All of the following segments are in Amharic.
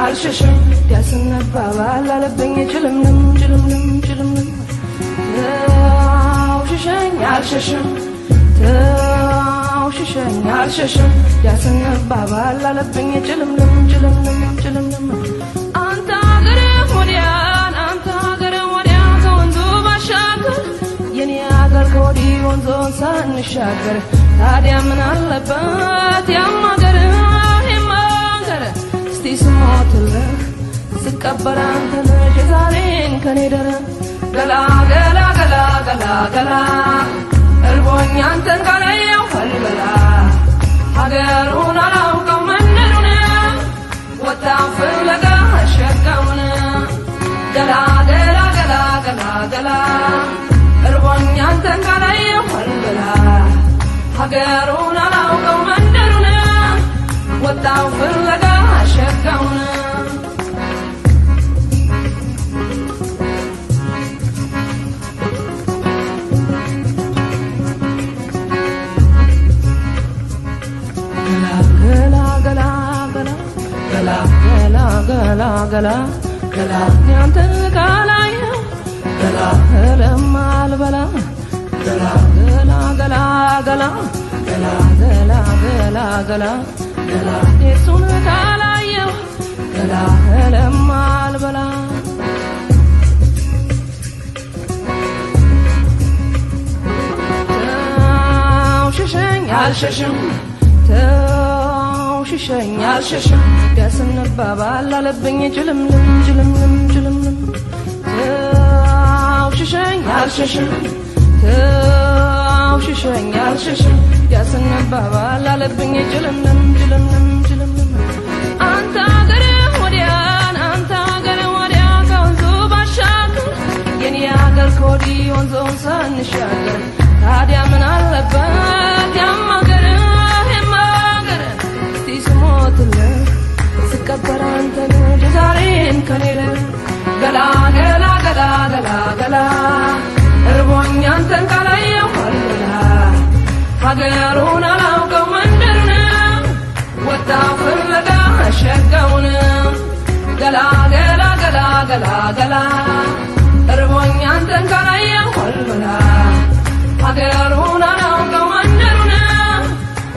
Alshashim Yasinna baba lalabinge chilumnum chilumnum chilumnum Alshashim Yasinna baba lalabinge chilumnum chilumnum chilumnum Anta gare modiyan kawanzu bashakar Yeni agar kodi wanzo san shakar Tadia min allabat yammagar Smootler, Sikabaranta, Jazarine, Canada, Gala, Gala, Gala, Gala, Gala, Elboniantan Galaya, Falibala, Hagaruna, Commander, what I feel like a shakana, Gala, Gala, Gala, Gala, Gala, Elboniantan Galaya, Falibala, Hagaruna, Commander, what I feel like a shakana. Gala, gala, nyanta gala ya, gala, mal bala, gala, gala, gala, gala, gala, gala, gala, gala, gala, yesun gala ya, gala, mal bala. Alshashim, Alshashim, Yasinna baba lalabinge chilumnum chilumnum chilumnum Alshashim, Alshashim, Yasinna baba lalabinge chilumnum chilumnum chilumnum Anta gare modiyan kawanzu bashakar Yeni agar kodi wanzo san shakar Tadia min allabat yammagar Sikabaranta, Jazarine, Canada, Gala, Gala, Gala, Gala, Gala, Elboniantan Galaya, Falibala, Hagaruna, Commander, what the Fulaga, Shakana, Gala, Gala, Gala, Gala, Gala, Elboniantan Galaya, Falibala, Hagaruna, Commander,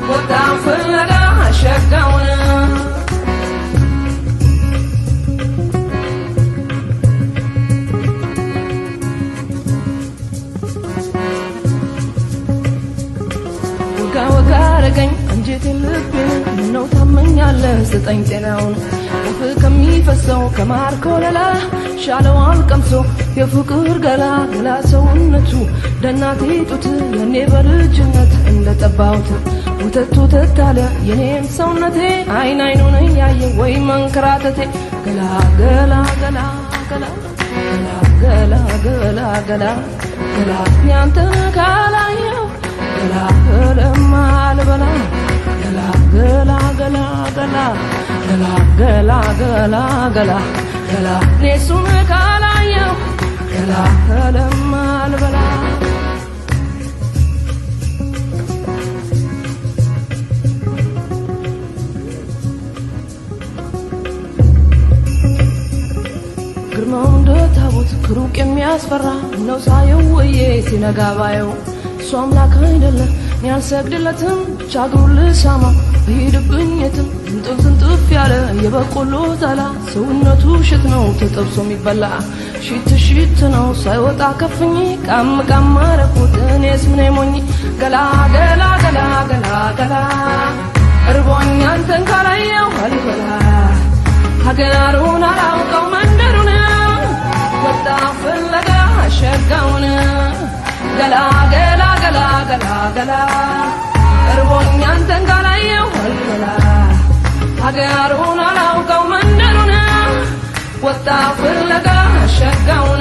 what the Fulaga, Shakana. Garagain, Anjit Lupin, no Tamanyala, the Taintown. If you come me for so, Kamar Kola, Shadow all come so, if you could gala, glass on the two, then not eat to you never legit and let about it. With a to the Talia, your name so not I know you way man karate, gala, gala, gala, gala, gala, gala, gala, gala, Yanta Gala, Gala, mal bala, gala, gala, gala, gala, gala, gala, gala, gala, gala, nesun gala yo, gala, mal bala. ግርማውን ታቦት ክሩቅ የሚያስፈራ ነው ሳየው ወይ ሲነጋባየው እሱ አምላክ አይደለ ያልሰግድለትም ቻግሩን ልሳማ ይሄድብኝትም ዝንጥፍ ያለ የበቆሎ ዛላ ሰውነቱ ሽት ነው ተጠብሶ የሚበላ ሽት ነው ሳይወጣ ከፍኝ ቃም ቃም አረኩት እኔስ ምን ሞኝ ገላ ገላ ገላ ገላ ገላ እርቦኝ አንተን ካላየው አልበላ ሀገሩን አላውቀው መንደሩን ወጣ ፍለጋ ሸጋውን ገላ ገላ ገላ ገላ ገላ እርቦኝ አንተን ካላየው አልበላ ሀገሩን አላውቀው መንደሩን ወጣ ፍለጋ ሸጋውን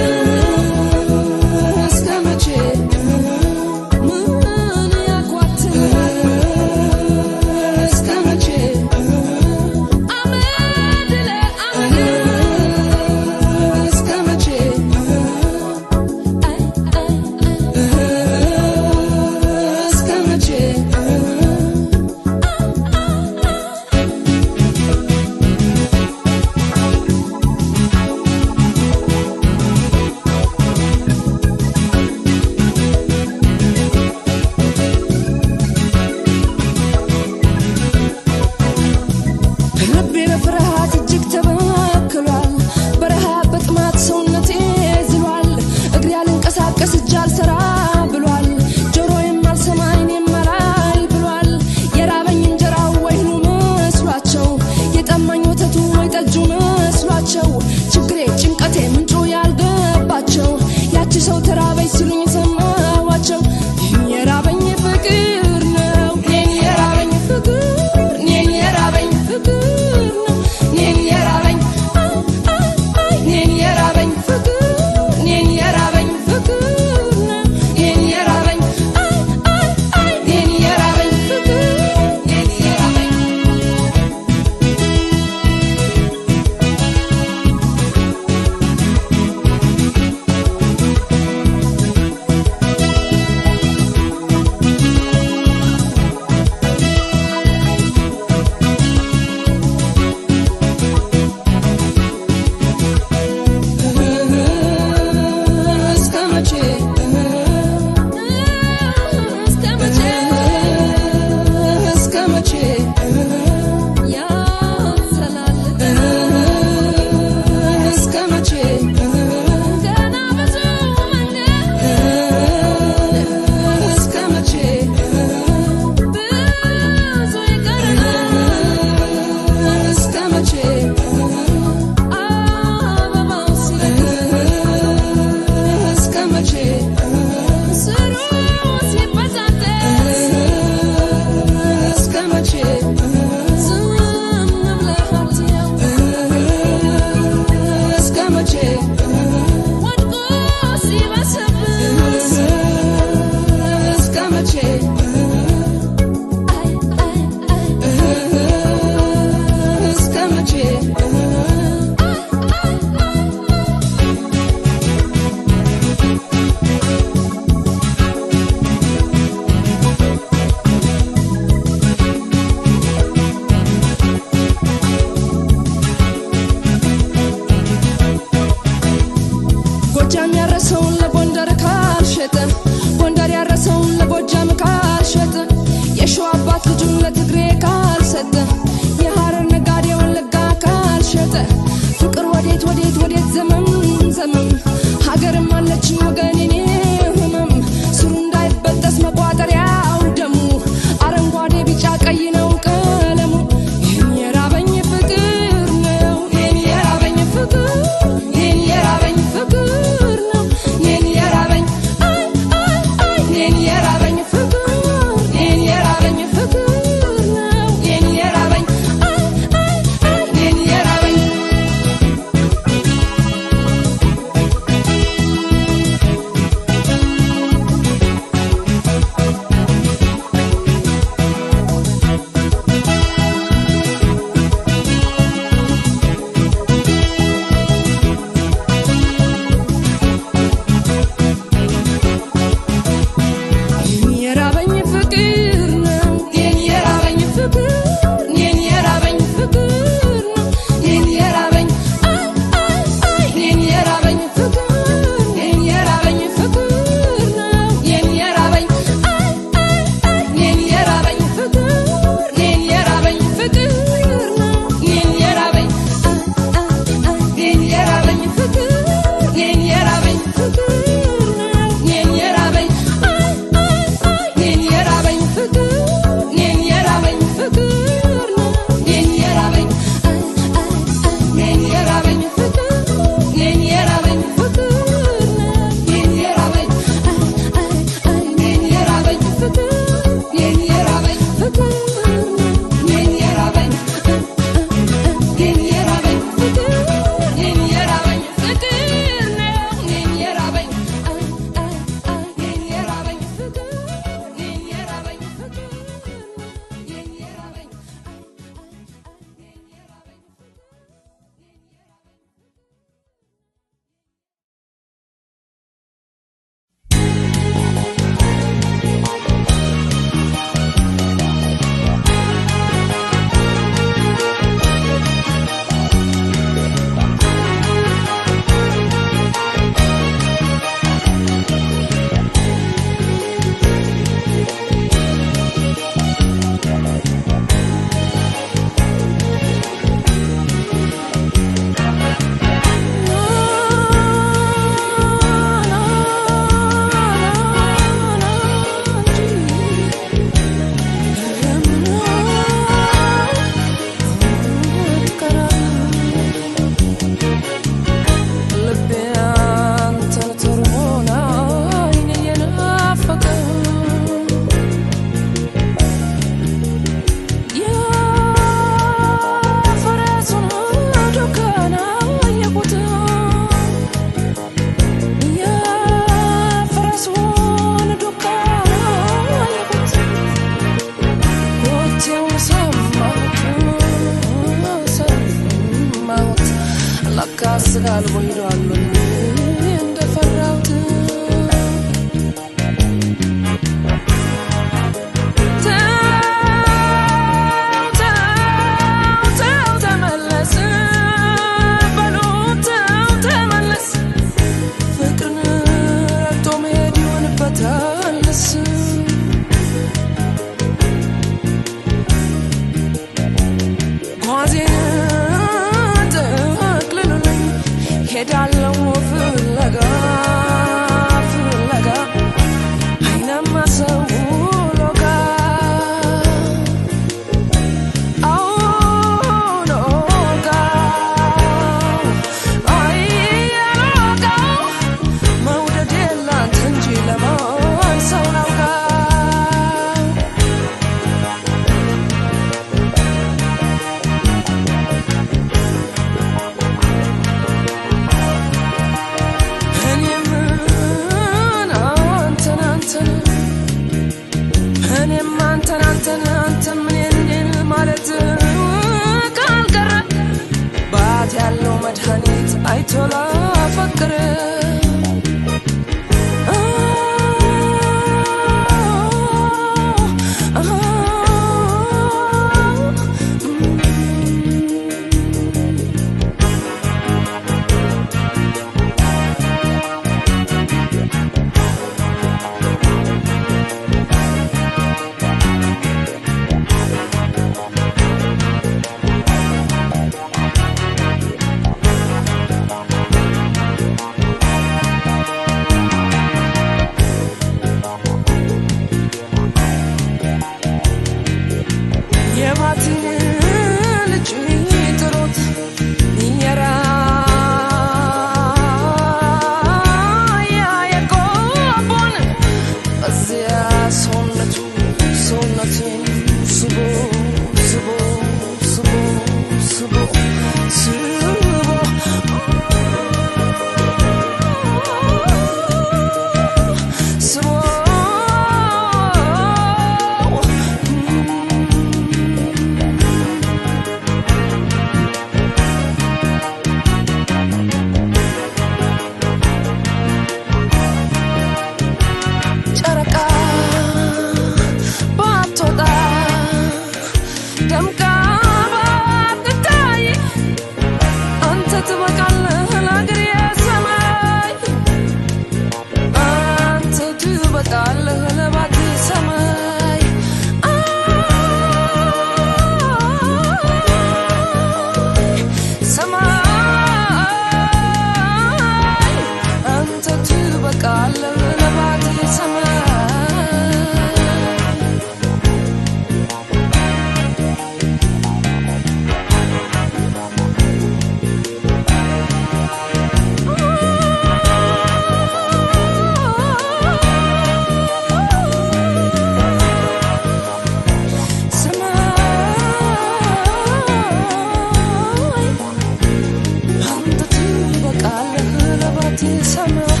ነባቴ ሰማይ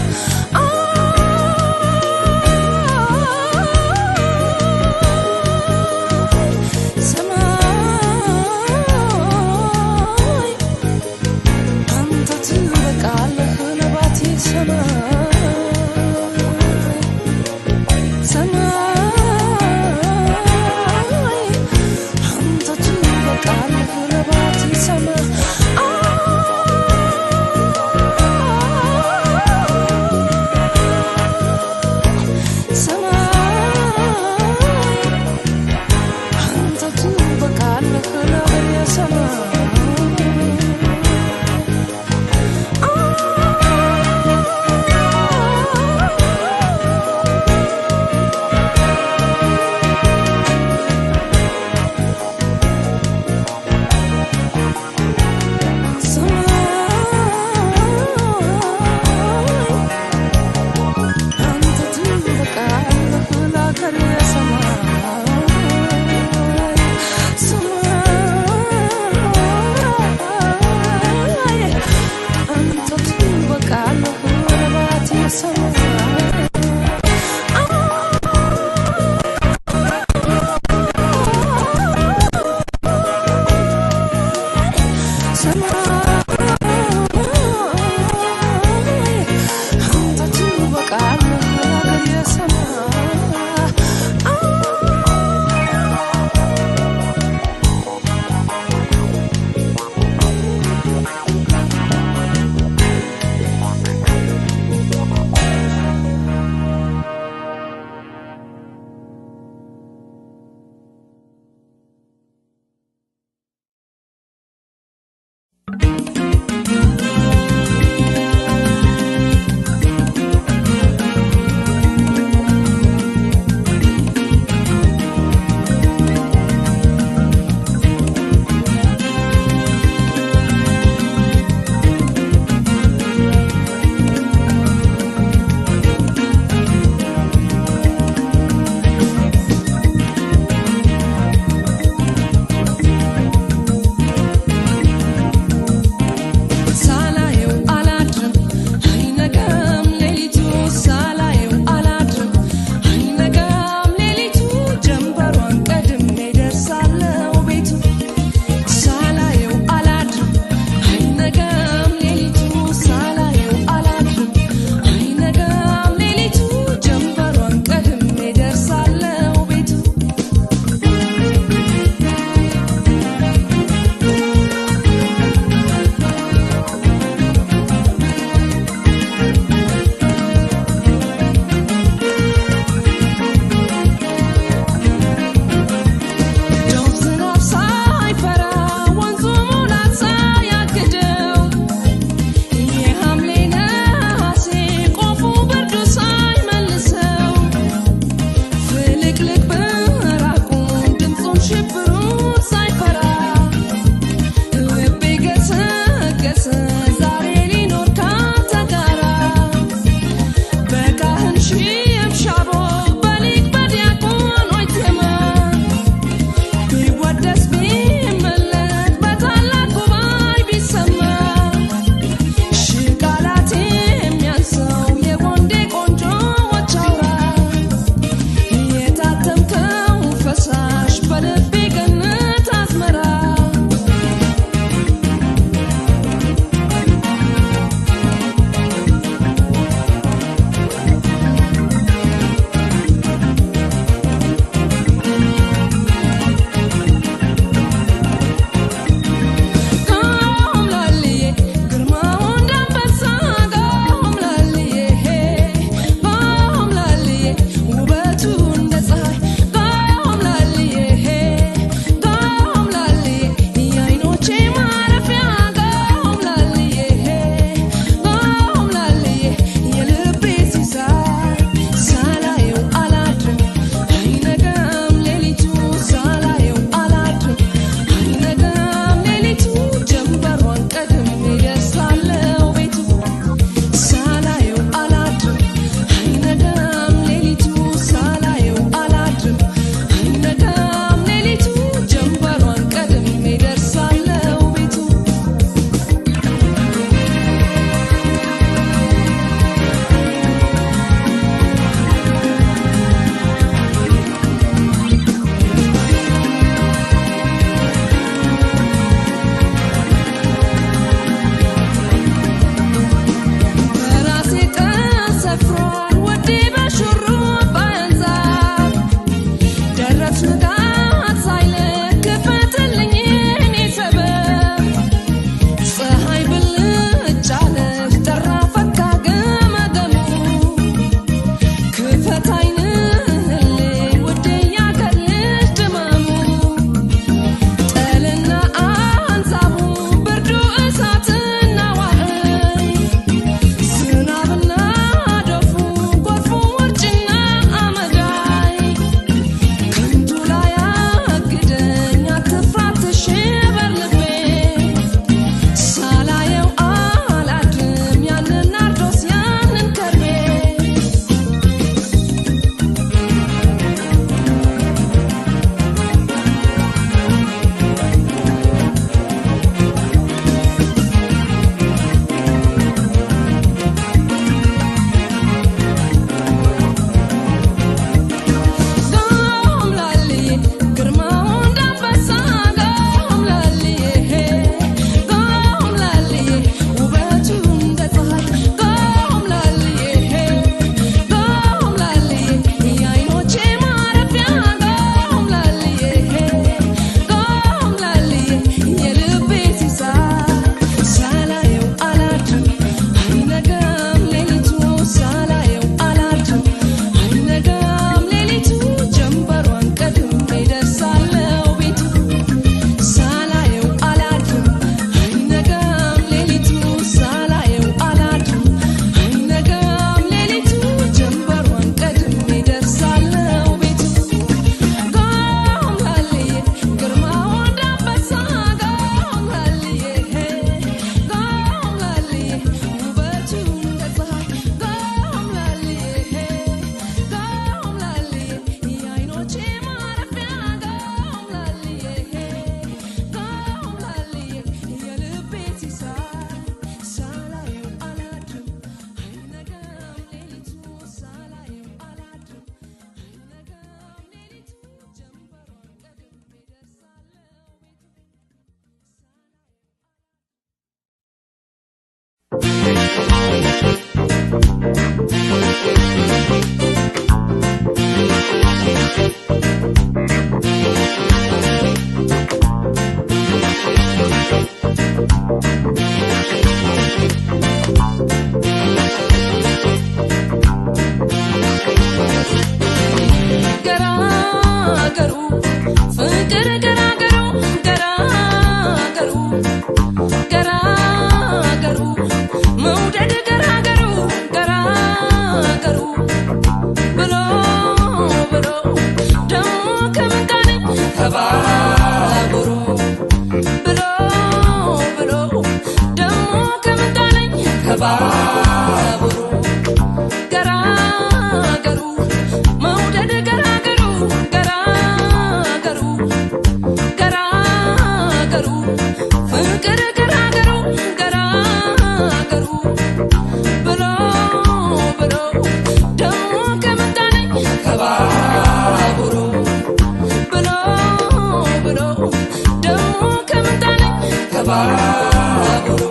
ከባቡሩ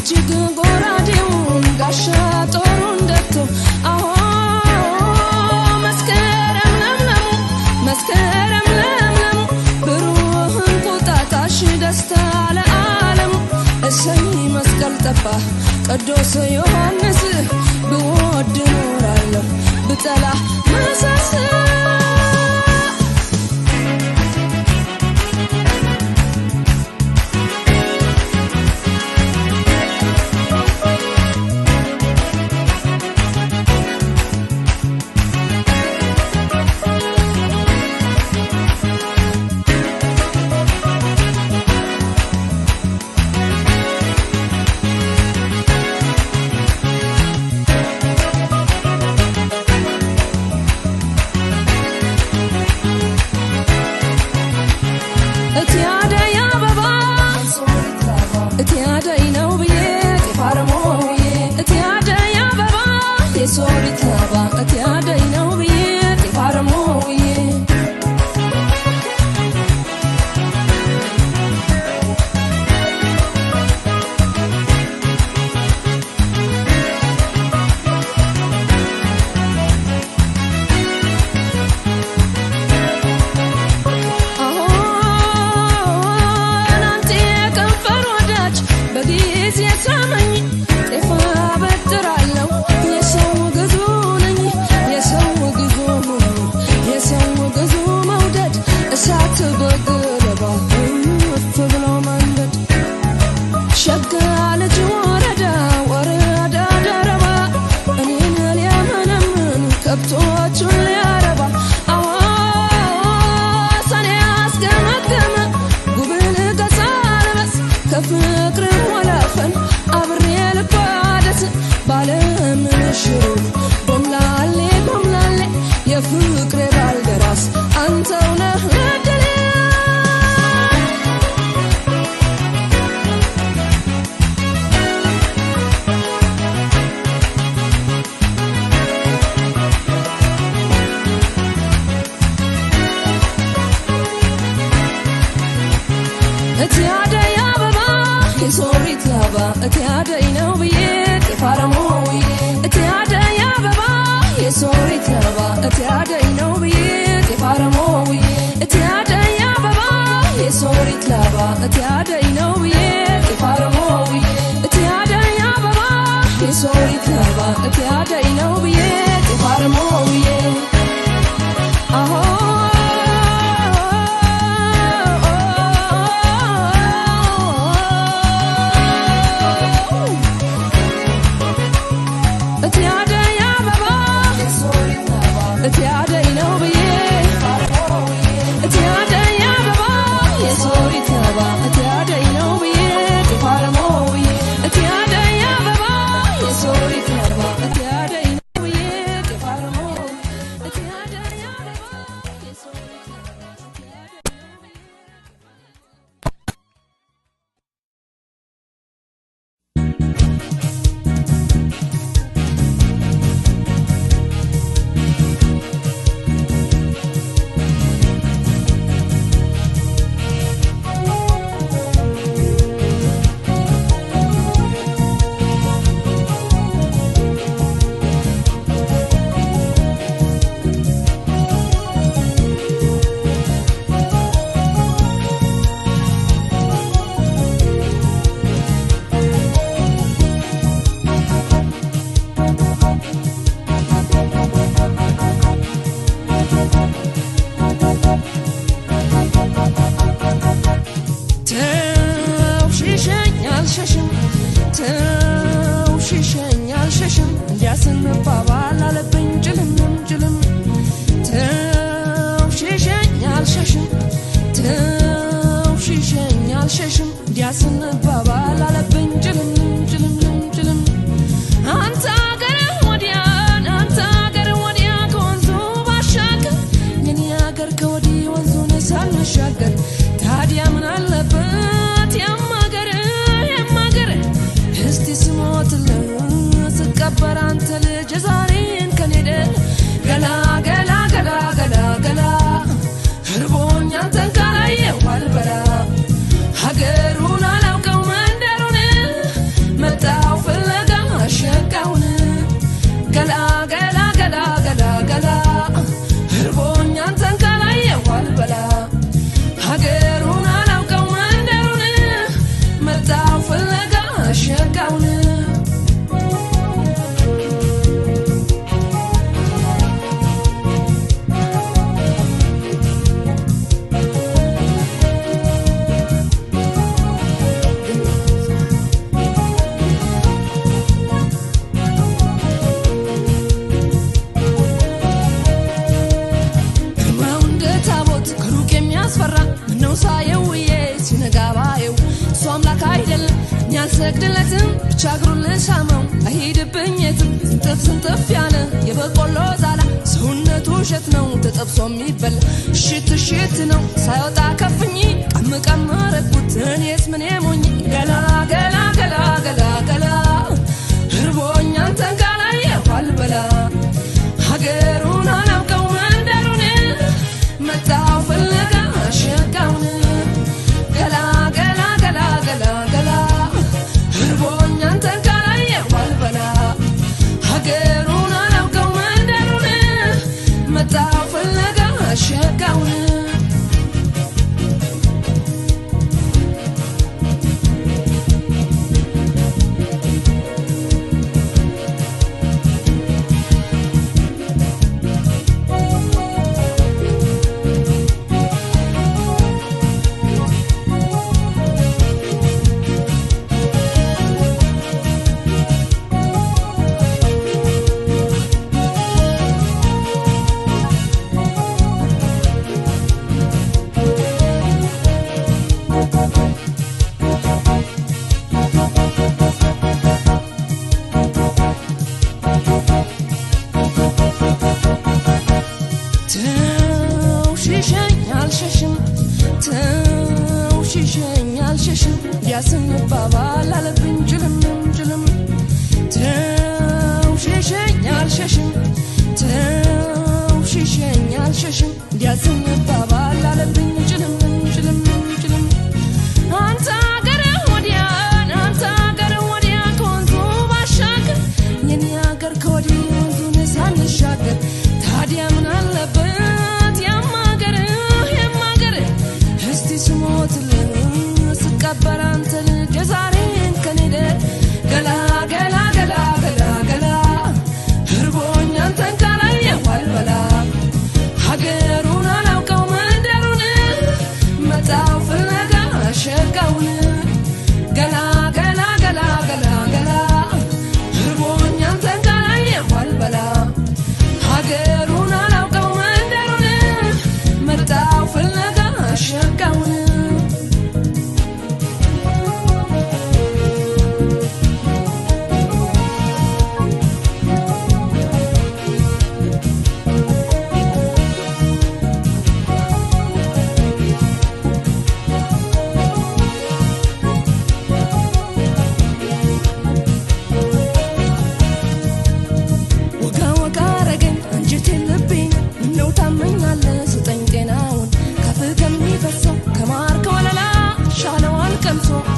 እጅግ ጎራዴውን ጋሻ ጦሩን ደፍቶ አዎ መስከረም ለምለሙ ብሩህ እንቁጣጣሽ ደስታ ለዓለም እሰይ መስቀል ጠባ ቅዱስ ዮሐንስ ብወድ ኖራለሁ ብጠላ መሳስ هربون يا تنكري والبرا هجرون لو كم ሳየው ሲነጋባየው እሱ አምላክ አይደለም ያልሰግድለትም ብቻ እግሩን ልሳመው አይሄድብኝ የትም ስንጥፍ ያለ የበቆሎ ዛላ ሰውነቱ እሸት ነው ተጠብሶ የሚበላ ሽት ነው ሳይወጣ ከፍኝ ቀም አረኩት እኔስ ምን ሞኝ ገላ ገላ ገላ ገላ ገላ እርቦኛ አንተን ካላየሁ አልበላ ሀገሩን አላውቀው መንደሩን መጣሁ ፍለጋ ሸጋውን ገላ ገላ ገላ ገላ ገላ እርቦኛ አንተን ካላየሁ አልበላ ሀገሩን አላውቀው መንደሩን መጣሁ ፍለጋ ሸጋውን ያስንባባል አለብኝ ጅልም ጅልም ተውሽሸኝ አልሸሽም ተውሽሸኝ አልሸሽም ያስንባባል አለብኝ ጅልም ጅልም ጅልም አንተ አገር ወዲያ ከወንዙ ባሻገር የኔ አገር ከወዲህ ወንዙን ሳንሻገር ታዲያ ምን አለበት ያማገር እስቲ ስሞትልህ ስቀበር አንተን ጀዛሬን ከኔደ ገላ ገላ ገላ ገላ ገላ እርቦኛ አንተን ካላየሁ አልበላ ሀገሩን አላውቀው መንደሩን መጣሁ ፍለጋ ሸጋውን ገላ ገላ ገላ ገላ ገላ እርቦኛ አንተን ካላየሁ አልበላ ሀገሩን አላውቀው መንደሩን መጣሁ ፍለጋ ሸጋውን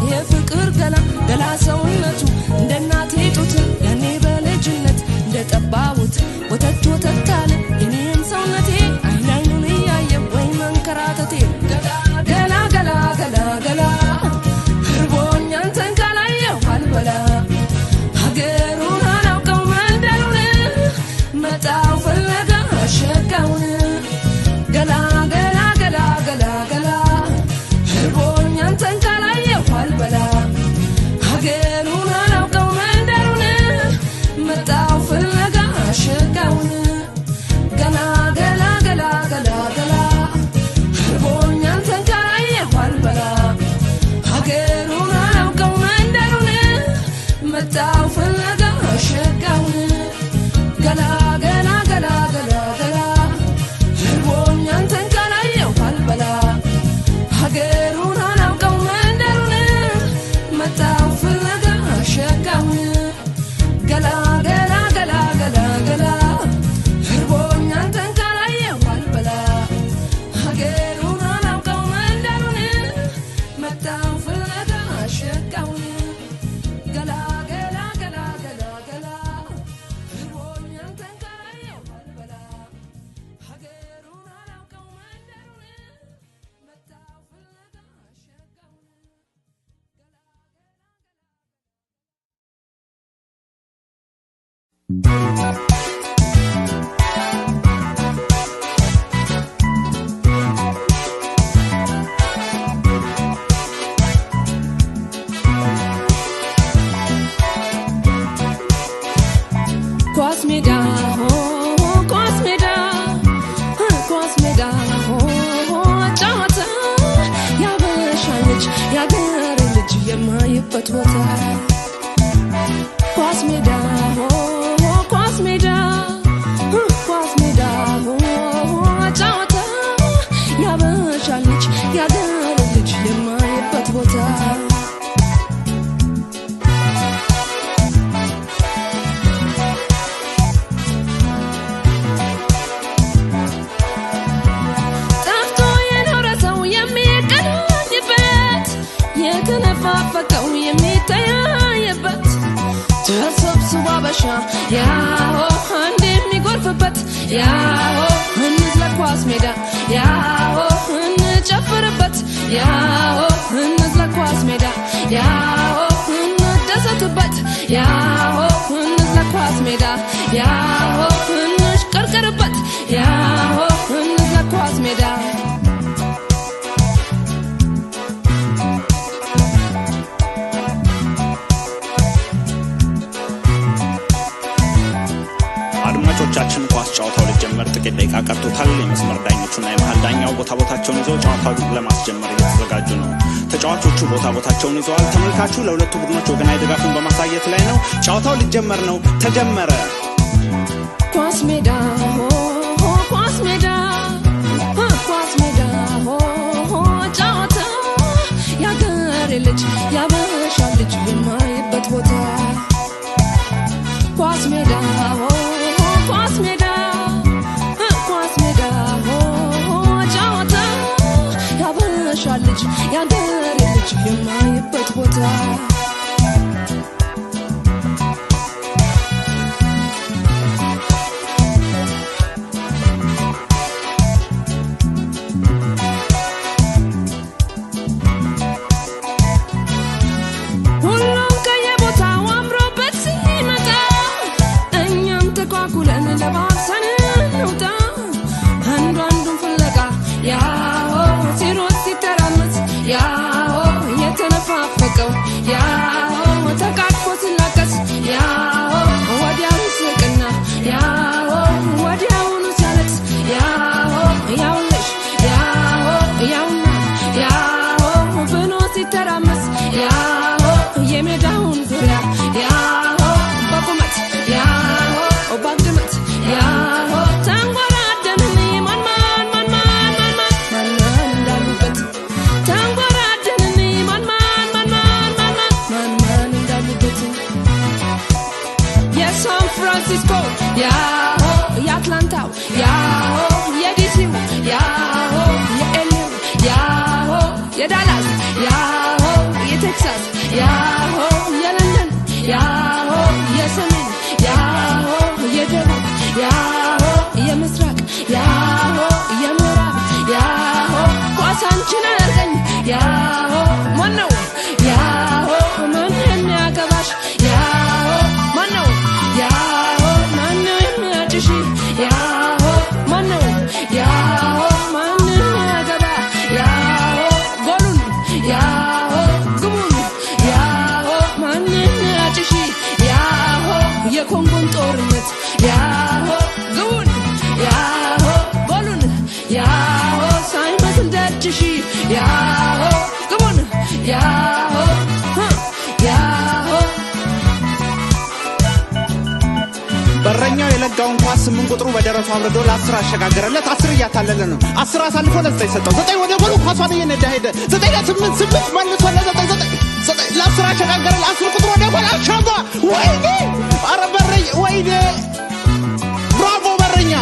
የፍቅር ገላ ገላ ሰውነቱ እንደ እናቴ ጡት ያኔ በልጅነት እንደ ጠባቡት ወተት ወተት አለ የኔም ሰውነቴ አይን አይኑን እያየ ወይ መንከራተቴ ገላ ገላ ገላ ገላ ገላ እርቦኛ አንተን ካላየሁ አልበላ ሀገሩን አላውቀው መንደሩን መጣሁ ፍለጋ ሸጋውን ገላ ገላ ገላ ገላ ገላ እርቦኛ አንተን ካላየሁ አልበላ ሀገሩን አላውቀው መንደሩን መጣሁ ፍለጋ ሸጋውን ገላ ገላ ገላ ገላ ገላ እርቦኛ አንተን ካላየሁ አልበላ ሀገሩን አላውቀው መንደሩን መጣሁ ፍለጋ ሸጋውን ገላ ገላ ገላ ገላ ገላ እርቦኛ አንተን ካላየሁ አልበላ ሀገሩን አላውቀው መንደሩን መጣሁ ፍለጋ ሸጋውን ገላ ገላ ገላ ገላ ገላ እርቦኛ አንተን ካላየሁ አልበላ ሀገሩን አላውቀው መንደሩን መጣሁ ፍለጋ ሸጋውን ገላ ገላ ገላ ገላ ገላ እርቦኛ አንተን ካላየሁ አልበላ ሀገሩን አላውቀው መንደሩን መጣሁ ፍለጋ ሸጋውን ኳስ ሜዳ ኳስ ሜዳ ኳስ ሜዳ ጨዋታ ልጅ ያገሬ ልጅ የማይበት ቦታ ኳስ ሜዳ ኳስ ሜዳ ኳስ ሜዳ ጫወታ ያበሻ ልጅ ያገሬ ልጅ የማይበት ቦታ የተነፋፈቀው የሚተያየበት ተሰብስቦ አበሻ ያሆ አንድ የሚጎርፍበት ያሆ እንዝለቅ ኳስ ሜዳ ያሆ እንጨፍርበት ያሆ እንዝለቅ ኳስ ሜዳ ያሆ እንደሰትበት ያሆ እንዝለቅ ኳስ ሜዳ ያሆ እንሽቀርቀርበት ያሆ እንዝለቅ ኳስ ሜዳ አድማጮቻችን ኳስ ጨዋታው ሊጀመር ጥቂት ደቂቃ ቀርቶታል። የመስመር ዳኞቹና የመሃል ዳኛው ቦታቸውን ይዘው ጨዋታውን ለማስጀመር እየተዘጋጁ ነው። ተጫዋቾቹ ቦታቸውን ይዘዋል። ተመልካቹ ለሁለቱ ቡድኖች ወገናዊ ድጋፉን በማሳየት ላይ ነው። ጨዋታው ሊጀመር ነው። ተጀመረ። ኳስ ሜዳ ኳስ ሜዳ ኳስ ሜዳ ጨዋታ ያገሬ ልጅ ያበሻ ልጅ የማይበት ቦታ ኳስ ሜዳ ኳስ ሜዳ ኳስ ሜዳ ጨዋታ ያበሻ ልጅ ያገሬ ልጅ የማይበት ቦታ ሁሉም ከየቦታው አምሮበት ሲመጣ እኛም ተኳኩለን ለባብሰን እንውጣ አንዱ አንዱን ፍለጋ ያሆ ሲሮጥ ሲተራመስ ያሆ የተነፋፈቀው ያሆ ተቃቅፎ ሲላቀስ ያሆ ወዲያው ሲስቅና ያሆ ወዲያውኑ ሲያለቅስ ያሆ ያውልሽ ያሆ ያውና ያሆ ብሎ ሲተራመስ ያሆ የሜዳውን ዙሪያ ያሆ በቁመት ያሆ ባግድመት ያሆ ተንጎራደንን ማን እንዳሉበት ተንጎራደንን ማን እንዳሉበት የሳን ፍራንሲስኮ ያሆ የአትላንታው ያሆ የዲሲው ያሆ የኤልዩ ያሆ የዳላስ ያሆ የቴክሳስ ያሆ የለንደን ያሆ የሰሜን ያሆ የደቡብ ያሆ የምስራቅ ያሆ የምዕራብ ያሆ ኳሳንችን አርገኝ ያሆ ማነው ያሆ ማን የሚያገባሽ ያሆ ማነው ያሆ ማነው የሚያጭሽ ያሆ ማነው ያሆ ማን የሚያገባ ያሆ ጎሉን ያሆ ግቡን ያሆ ማን የሚያጭሽ ያሆ የኮንጎን ጦርነት ያሆ ግቡን ያሆ ጎሉን ያሆ ሳይመስል ደጅሽ ያሆ ግቡን ያሆ ያሆ በረኛው የለጋውን ኳስ 8 ቁጥሩ በደረቱ አብረዶ ለ10 አሸጋገረለት። 10 እያታለለ ነው። 10 አሳልፎ ለ9 ሰጠው። 9 ወደ ጎሉ ኳሷን እየነዳ ሄደ። 9 ለ8 መልሶ ለ9 ለ10 አሸጋገረ። ለ10 ቁጥሩ ወደ ጎል አሻጋ። ወይኔ! አረ በረኛ! ወይኔ! ብራቮ በረኛ!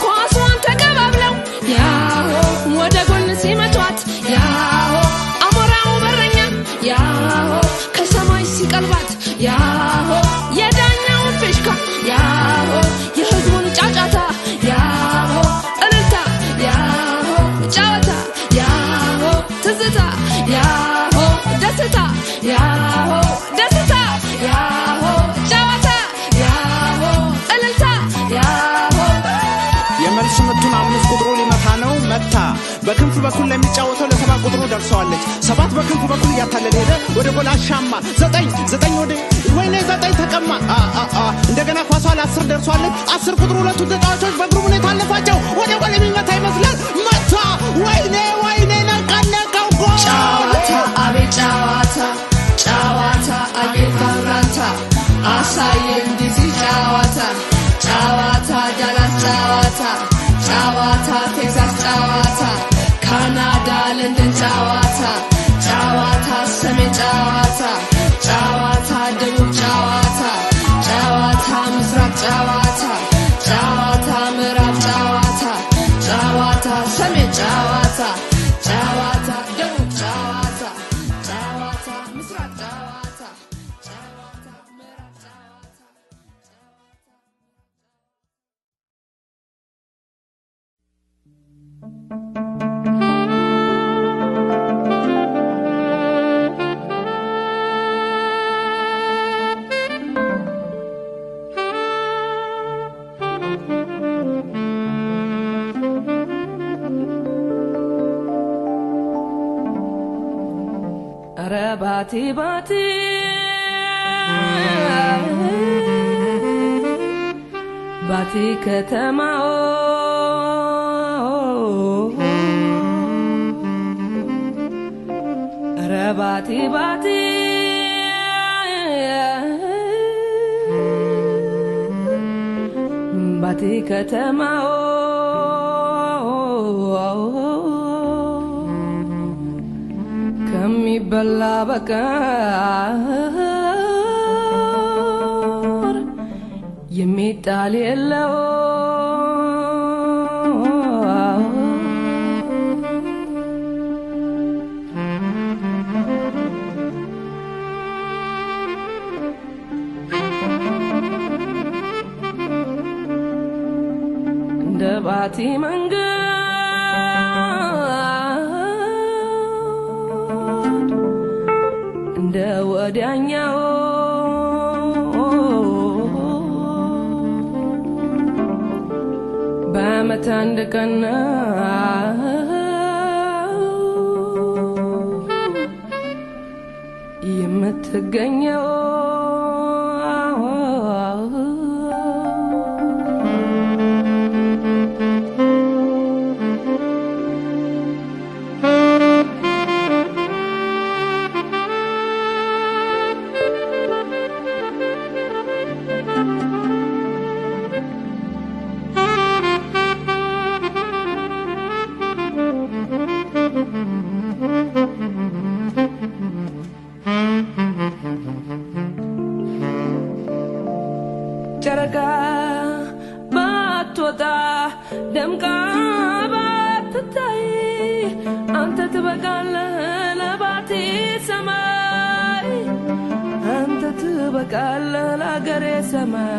ኳሷን ተቀባብለው ያሆ ወደ ጎል ሲመቷት ያሆ አሞራው በረኛ ያሆ ከሰማይ ሲቀልባት ያሆ የዳኛውን ፊሽካ ያሆ የህዝቡን ጫጫታ ያሆ እልልታ ያሆ ጨዋታ ያሆ ትዝታ ያሆ ደስታ ያሆ ደስታ ያሆ ጨዋታ ያሆ እልልታ ያሆ የመልስ ምቱን 5 ቁጥሩ ሊመታ ነው። መታ በክንፍ በኩል ለሚጫወተው ለ7 ቁጥሩ ደርሰዋለች። 7 በክንፍ በኩል እያታለለ ሄደ። ወደ ጎል አሻማ። 9 ወደ ወይኔ 9 ተቀማ። እንደገና ኳሷ ለ10 ደርሷለች። 10 ቁጥሩ ሁለቱ ተጫዋቾች በግሩም ሁኔታ አለፋቸው። ወደ ጎል የሚመታ ይመስላል። መታ! ወይኔ ነቃ ጨዋታ ጨዋታ ሰሜን ጨዋታ ጨዋታ ደቡብ ጨዋታ ጨዋታ ምስራቅ ጨዋታ ጨዋታ ምዕራብ ጨዋታ ጨዋታ ሰሜን ጨዋታ ጨዋታ ደቡብ ጨዋታ ጨዋታ ምስራቅ ጨዋታ ጨዋታ ምዕራብ ጨዋታ Bati bati bati katamao bati bati bati katamao كمي بلا بكار يميت علي اللو دباتي منقر ወዲያኛው በዓመት አንድ ቀን የምትገኘው ጨረቃ ባትወጣ ደምቃ ባትታይ አንተ ትበቃለህ ለባቲ ሰማይ አንተ ትበቃለህ ለአገሬ ሰማይ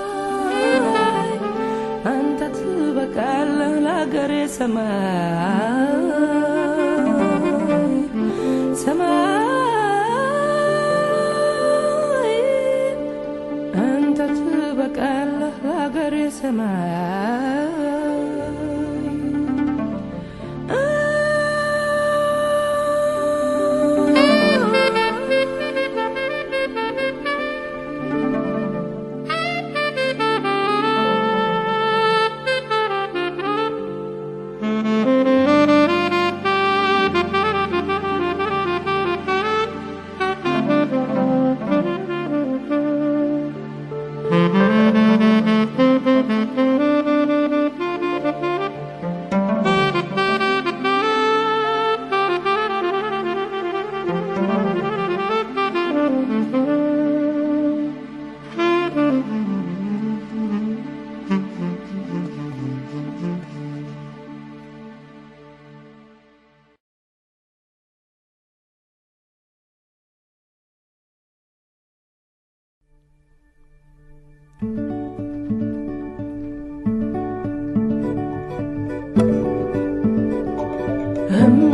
ሰማይ አንተ ትበቃለህ ለአገሬ ሰማይ ሰማይ አንተ ትበቃለህ ለአገሬ ሰማይ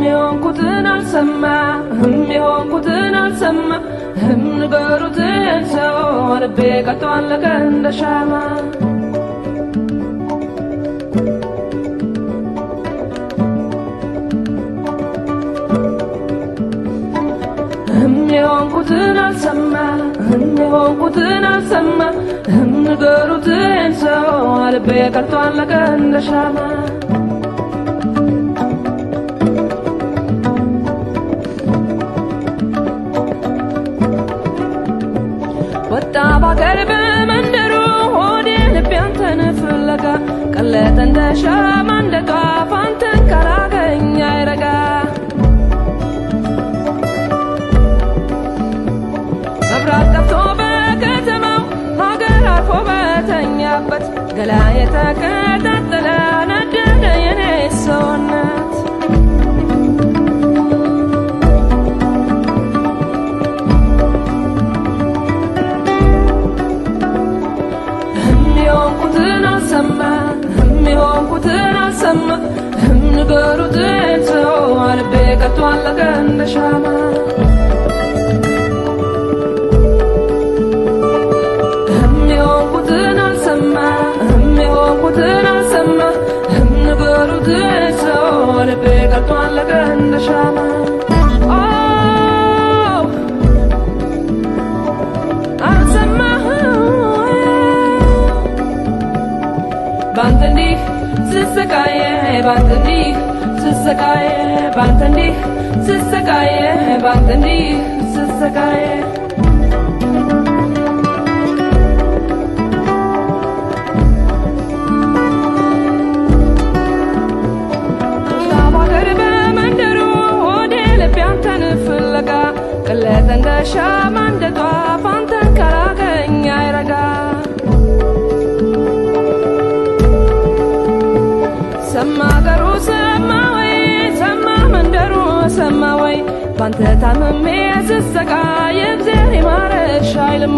يونكوتن السما يونكوتن السما نقروتن سوا ربي قطعن لك عند شاما يونكوتن السما يونكوتن السما نقروتن سوا ربي قطعن لك عند شاما ወጣ ባገር በመንደሩ ሆዴ ልቤ አንተን ፍለጋ ቀለጠ እንደ ሻማ እንደ ጧፍ አንተን ካላገኝ አይረጋ መብራት ጠፍቶ በከተማው ሀገር አርፎ በተኛበት ገላ የተቀጣጠለ ነደደ የኔ ሰውነት የሚሆንኩትን አልሰማ ንገሩትን ሰው ልቤ ቀልጦ አለቀ እንደ ሻማ የሚሆንኩትን አልሰማ ንገሩትን ሰው ልቤ ቀልጦ አለቀ እንደ ሻማ ባንተ እንዲህ ስሰቃየ ባንተ እንዲህ ስሰቃየ ባንተ እንዲህ ስሰቃየ ባንተ እንዲህ ስሰቃየ ሻባገር በመንደሩ ሆዴ ልቤ አንተን ፍለጋ ቀለጠ እንደ ሻማ እንደ ጧፍ አንተን ካላገኝ አይረጋ ሰማ ገሩ ሰማ ወይ ሰማ መንደሩ ሰማ ወይ ባንተ ታምሜ ስሰቃይ እግዚአብሔር ይማረሽ አይልም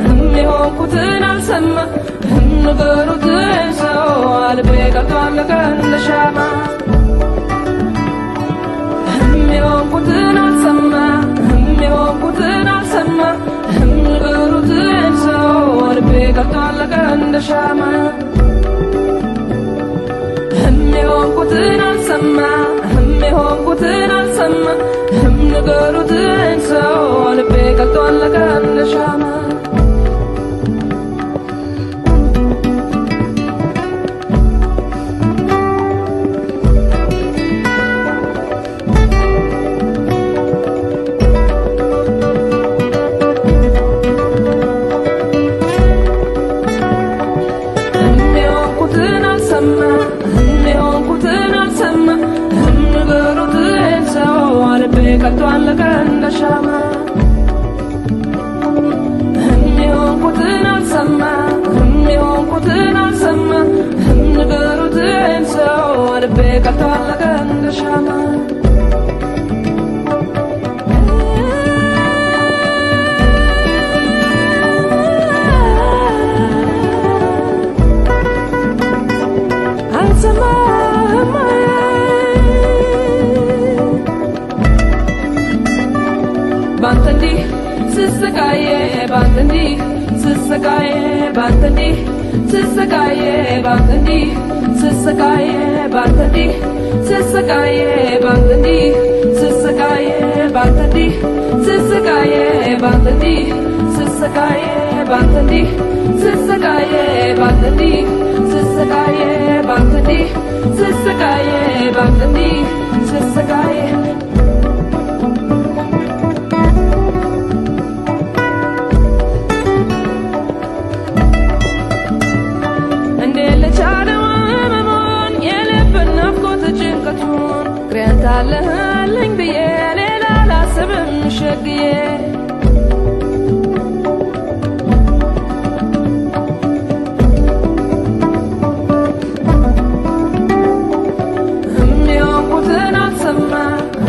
የሚሆንኩትን አልሰማ ንገሩትን ሰው ልቤ ቀልጦ አለቀ እንደ ሻማ የሚሆንኩትን አልሰማ ንገሩትን ሰው ልቤ ቀልጦ አለቀ እንደ ሻማ የሚሆንኩትን አልሰማ ንገሩትን ሰው ልቤ ቀልጦ አለቀ እንደ ሻማ ቀልጦ አለቀ እንደ ሻማ የሚሆንኩትን አልሰማ ንገሩትን ሰው ልቤ ቀልጦ አለቀ እንደ ሻማ ባንተ እንዲህ ስሰቃየ ባንተ እንዲህ ስሰቃየ ባንተ እንዲህ ስሰቃየ ባንተ እንዲህ ስሰቃየ ባንተ እንዲህ ስሰቃየ ባንተ እንዲህ ስሰቃየ ባንተ እንዲህ ስሰቃየ ባንተ እንዲህ ስሰቃየ ባንተ እንዲህ ስሰቃየ ባንተ እንዲህ ስሰቃየ ባንተ እንዲህ ስሰቃየ ባንተ እንዲህ ስሰቃየ ግሬንታለህልኝ ብዬ ሌላ ላስብም ሸግዬ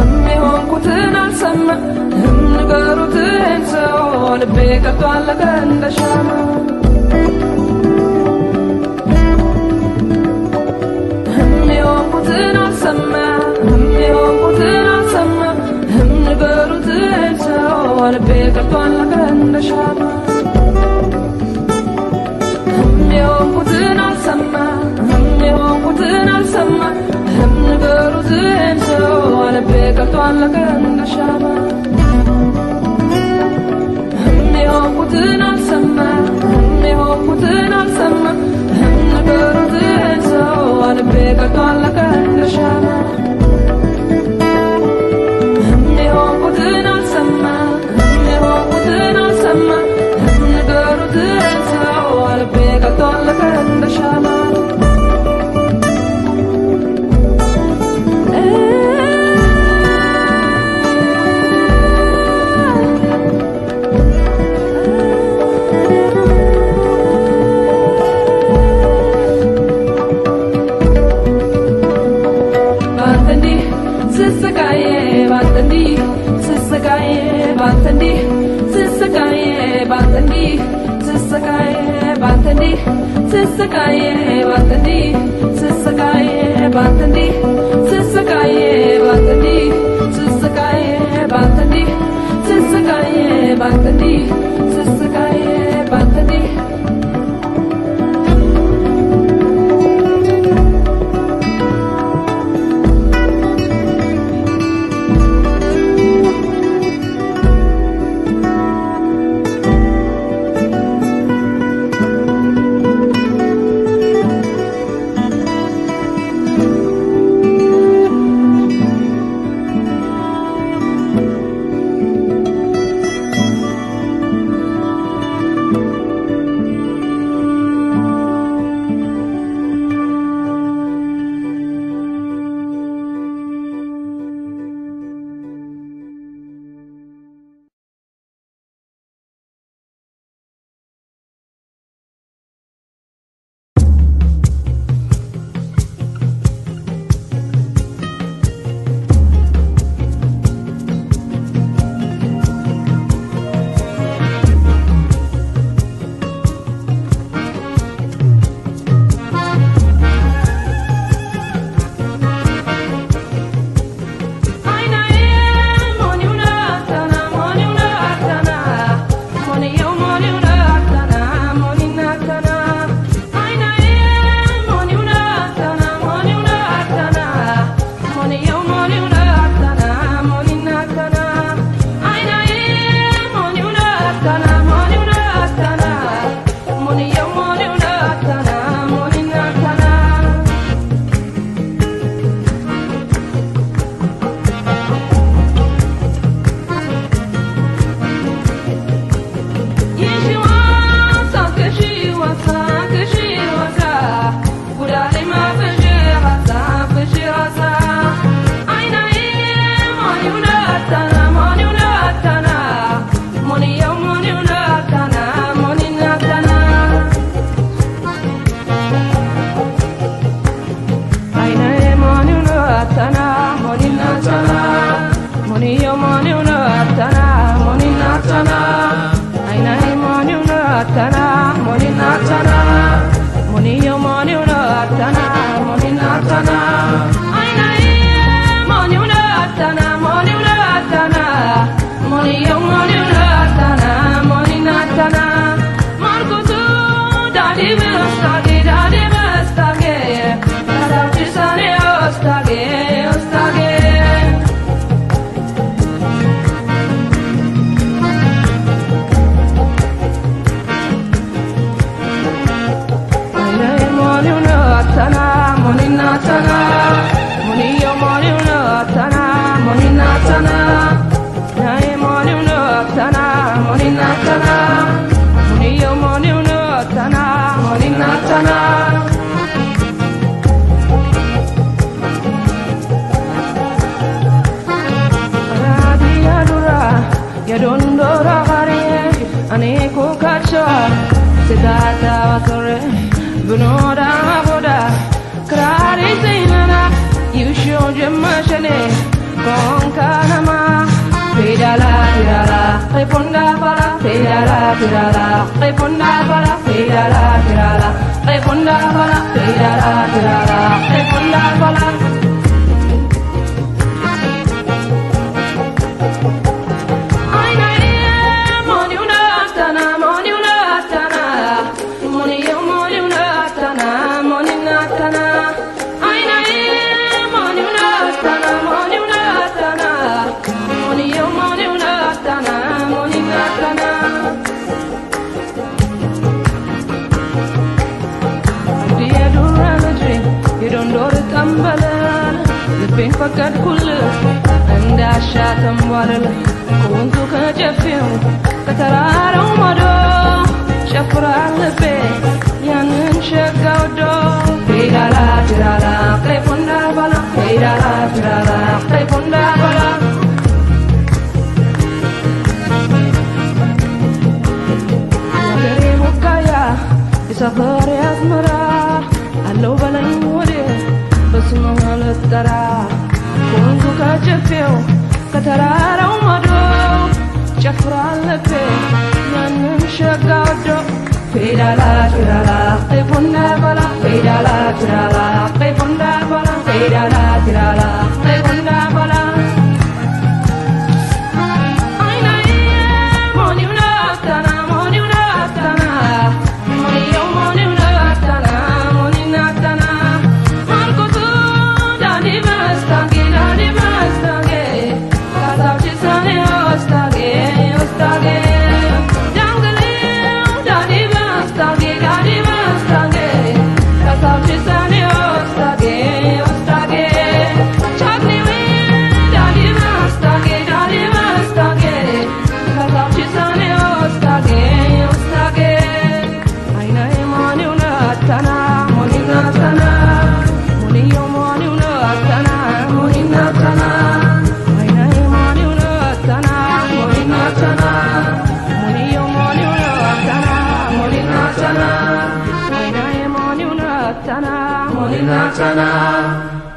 የሚሆንኩትን አልሰማ ንገሩትን ሰው ልቤ ቀልጦ አለቀ እንደ ሻማ የሚሆንኩትን አልሰማ ንገሩትን ሰው ልቤ ቀልጦ አለቀ እንደ ሻማ የሚሆንኩትን አልሰማ ንገሩትን ሰው ልቤ ቀልጦ አለቀ እንደ ሻማ የሚሆንኩትን አልሰማ ከተራራው ማዶ ጨፍራለቤ ያንን ሸጋው ልቤው ከተራራው ማዶ ጨፍራል ልቤ ያንን ሸጋ ወዶ ፌዳላ ፌዳላ ቡና ባላ ፌዳላ ፌዳላ ቡና ባላ ፌዳላ ፌዳላ ቡና ባላ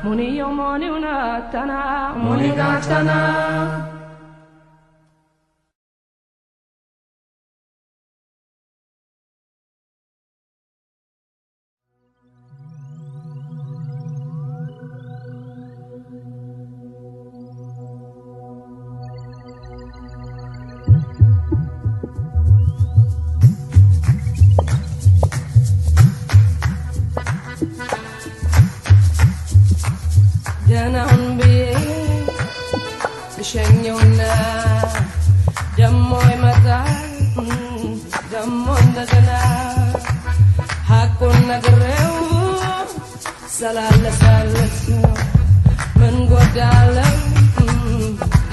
Muni unatana ደናውን ብዬ እሸኘውና ደሞ ይመጣል ደሞ እንደገና ሐቁን ነግሬው ሰላለሳለስ ምን ጎዳለው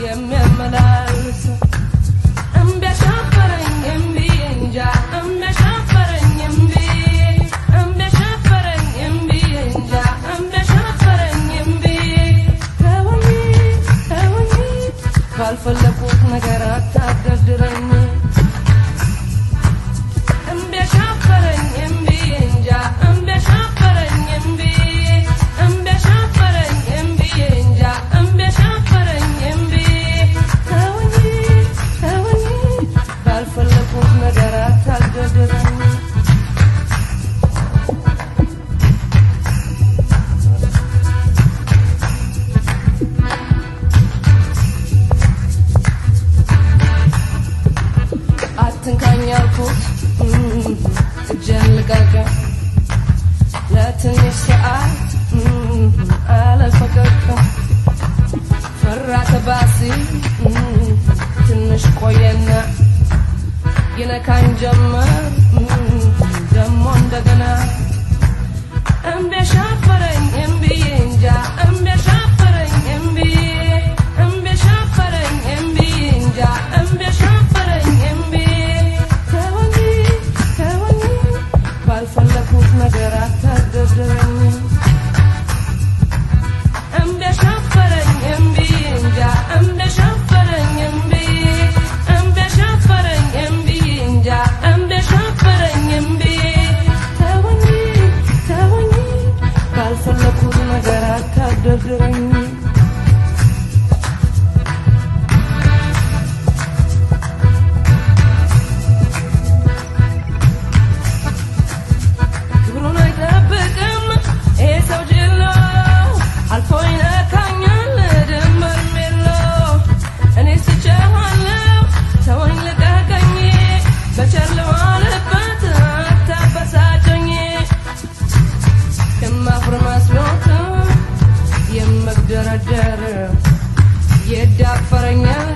የሚያመላልስ እምቢ አሻፈረኝ እምቢ እንጃ እምቢ አሻፈረኝ እምቢ አሻፈረኝ እምቢ እንጃ እምቢ አሻፈረኝ እምቢ ባልፈለኩት ነገር አታደርድረኝ እምቢ አሻፈረኝ እምቢ እንጃ እምቢ አሻፈረኝ እምቢ አሻፈረኝ እምቢ እንጃ እምቢ አሻፈረኝ እምቢ ተወኝ ባልፈለኩት ነገር አታደርድረኝ ለትንሽ ሰዓት አለፈቀቀ ፈራ ተባሲ ትንሽ ቆየና ይነካኝ ጀመር ደሞ እንደገና እምቢ አሻፈረኝ እምቢ እንጃ እምቢ አሻፈረኝ እምቢ አሻፈረኝ እምቢ እንጃ እምቢ አሻፈረኝ እምቢ ተወኝ ባልፈለኩት ነገር አታደርድረኝ እምቢ አሻፈረኝ እምቢ እንጃ እምቢ አሻፈረኝ እምቢ አሻፈረኝ እምቢ እንጃ እምቢ አሻፈረኝ እምቢ ተወኝ ባልፈለኩት ነገር አታደርድረኝ የዳፈረኛል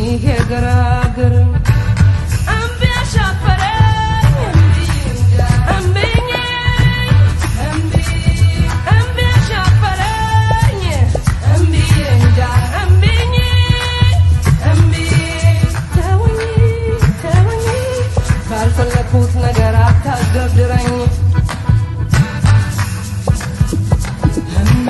ይሄ ገራገር እምቢ አሻፈረኝ እምቢ አሻፈረኝ እምቢ እንጃ እምቢ ተወኝ ባልፈለኩት ነገር አታደርድረኝ እምቢ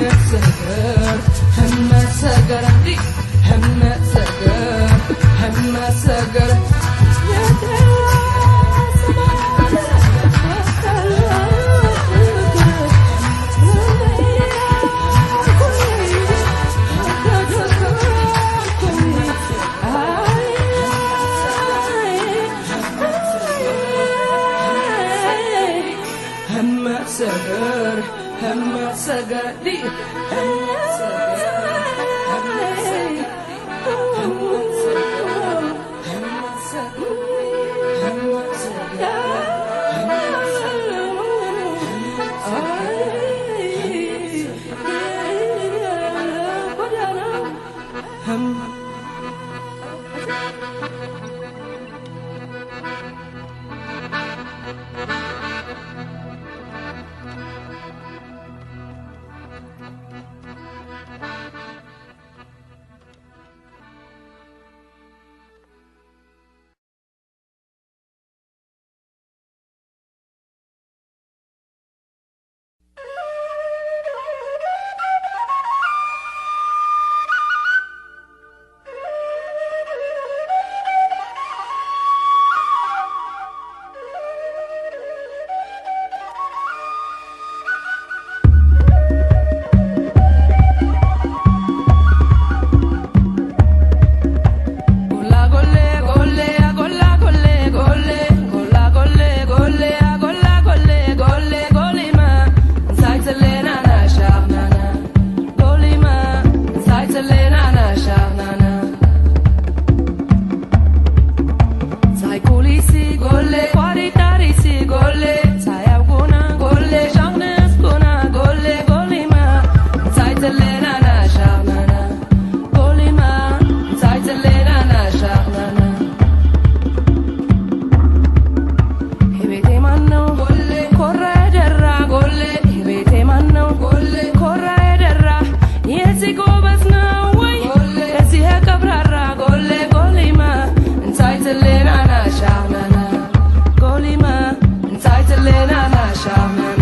Golima, and tight to Lena, Shama.